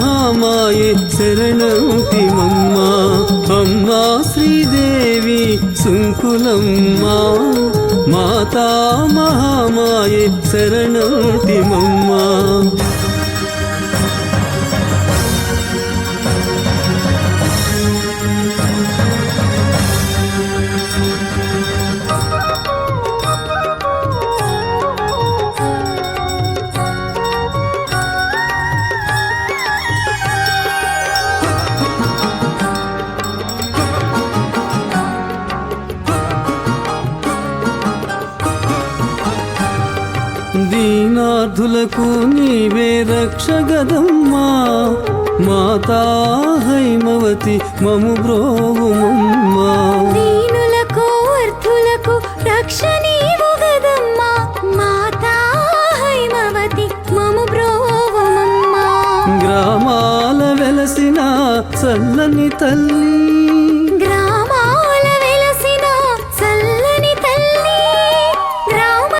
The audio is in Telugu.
మహామాయే శరణంటిమమ్మ అమ్మా శ్రీదేవి సుంకులమ్మ మాతా మహామాయే శరణంటిమమ్మ దీనార్థులకు నీవే రక్షగదమ్మా మాతా హైమవతి మము బ్రోవుమమ్మా దీనులకు అర్థులకు రక్ష నీవు గదమ్మా మాతా హైమవతి మము బ్రోవుమమ్మా గ్రామాల వెలసిన చల్లని తల్లి